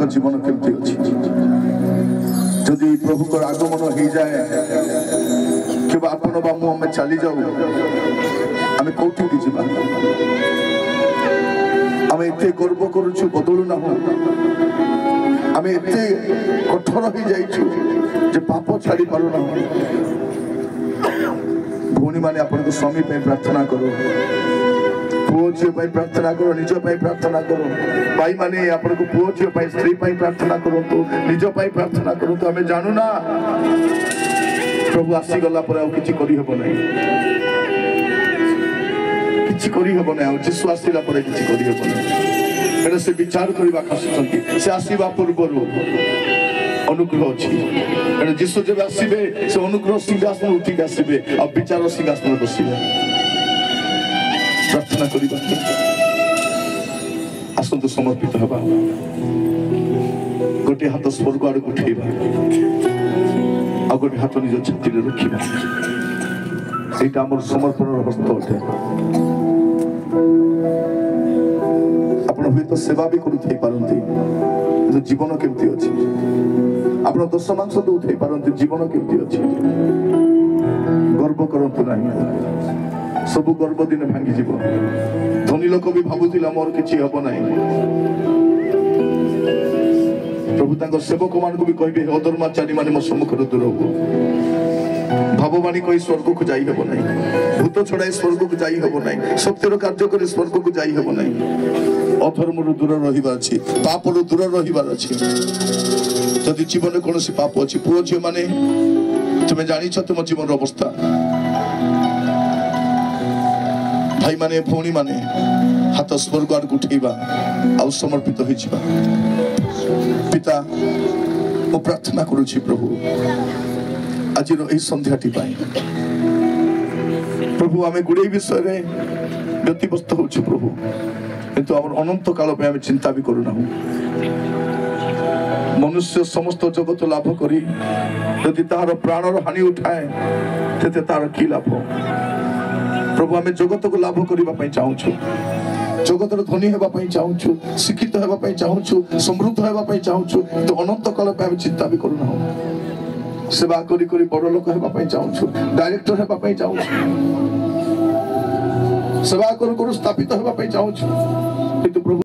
जीवन केमती अच्छी जदि प्रभु को आगमन हो जाए कि आपण बामु आम चली जाऊ आम कौटी जावा आम एत गर्व करुचु बदलू ना आम एत कठोर हो जाइए पाप छाड़ी पारुना भौणी मैंने आपण स्वामी प्रार्थना करो पुओ झील प्रार्थना करो निज प्रार्थना करो भाई माने आपण को पुओ झील स्त्री प्रार्थना करो निज प्रार्थना करो आम जानू ना प्रभु आसीगला किसी करहब ना किसी करहब ना जीशु आसला किसी करहब ना से विचार करने आसुँच से आसवा पूर्व अनुग्रह अच्छी जीशु जब आसवे से अनुग्रह सिंहासन उठिक आसवे आ विचार सिंहासन बसवे प्रार्थना करवा आसतु समर्पित हवा गोटे हाथ स्वर्ग आड़ उठेबा आ गोटे हाथ निज छाती रखा यहाँ आम समर्पण हस्त अटे आप हूँ तो सेवा भी करते जीवन केमती अच्छी आप दश मांस दौथई पारती जीवन केमती अच्छी गर्व करतु ना सब गर्व दिन भांगी जीव धनी लोक भी भावुला मोर किसी हम ना प्रभु तक सेवक मान भी कहे अधर्माचारी माने मो सम्मुख दूर हो भाववाणी कही स्वर्ग को जाई हब ना भूत छड़ाई स्वर्ग को जाई हब ना सत्यर कार्य कर स्वर्ग को जाई हब ना अधर्म दूर रहा पाप दूर रहा जदि जीवन कौन पाप अच्छी पुओ झी मैंने तुम्हें जानी तुम जीवन अवस्था भाई माने भौणी माने हाथ स्वर्ग आड़ उठेबा आ समर्पित हो पिता मु प्रार्थना करुछि प्रभु आज संध्याटी प्रभु आम गुड़े विषय व्यतिव्यस्त हो प्रभु किंतु आम अनंत काल आम चिंता भी करूना मनुष्य समस्त जगत लाभ करी यदि तार प्राणर हानि उठाए ते तार की लाभ प्रभु आम जगत को लाभ करने चाहूँ जगत धनी होगापी चाहूँ शिक्षित होगापी चाहूँ समृद्ध होगापी चाहूँ तो अनंत काल आम चिंता भी करूना सेवा करी बड़ लोक होगापी चाहूँ डायरेक्टर होगापी चाहूँ सेवा करू स्थापित होगापी चाहूँ किंतु प्रभु